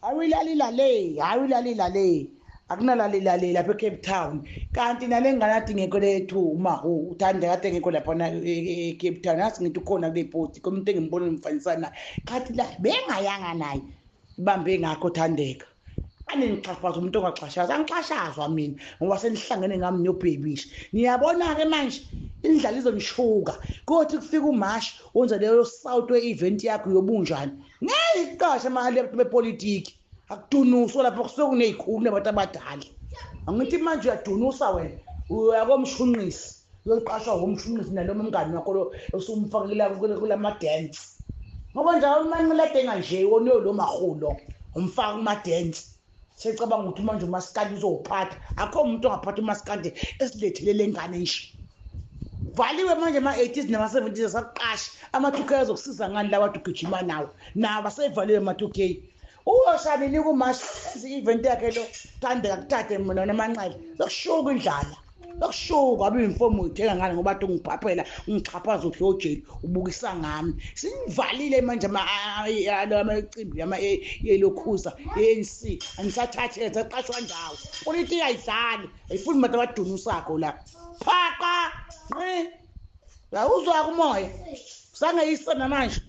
awulalilale akunalalela lapha eCape Town kanti nale ngane ngekho lethu uma uthanda kade ngekho lapha eCape Town asi ngithi ukhona kule post komuntu engimbona ngimfanisana khathi la bengayanga naye ibambe ngakho Thandeka anengixhaphaza umuntu ongaxhashaza angixhashazwa mina ngoba senihlangene ngami nobhebisha niyabona ke manje indlala izonishuka kothi kufika uMashi wenza leyo South we-event yakho yobunjani ngeyiqasha mali bepolitiki akudunuso lapho kusuke kunezikhulu nabantu abadala angithi manje uyadunusa wena uyakomshunqisi uyoqashwa ngomshunqisi naloma umngani wakho lo usumfakela kulama dance ngoba njalo manqilade nganje wona lo mahulo umfaka kuma dance secabanga ukuthi manje umaskandi uzophatha akho umuntu ongaphatha umaskandi esilethele ngane nje valiwe manje ama-80s nama-70s asaqasha ama-2K azokusiza ngani la bantu ugijima nawo nabo asevaliwe ama-2K uyoshabini kuMashi event yakhe lo Thandeka kuthathe mina namanxele lokushuka indlala lokushuka abe imfomo uyithenga ngani ngoba athi ungiphaphela ungixhaphaza udlojeli ubukisa ngami sinivalile manje amacimbi yelokhuza ANC anisathathe aqashwa ndawo politiki ayidlali ayifuni abantu abadunusakho la phaqa la uzwa kumoya sangeyisa namanje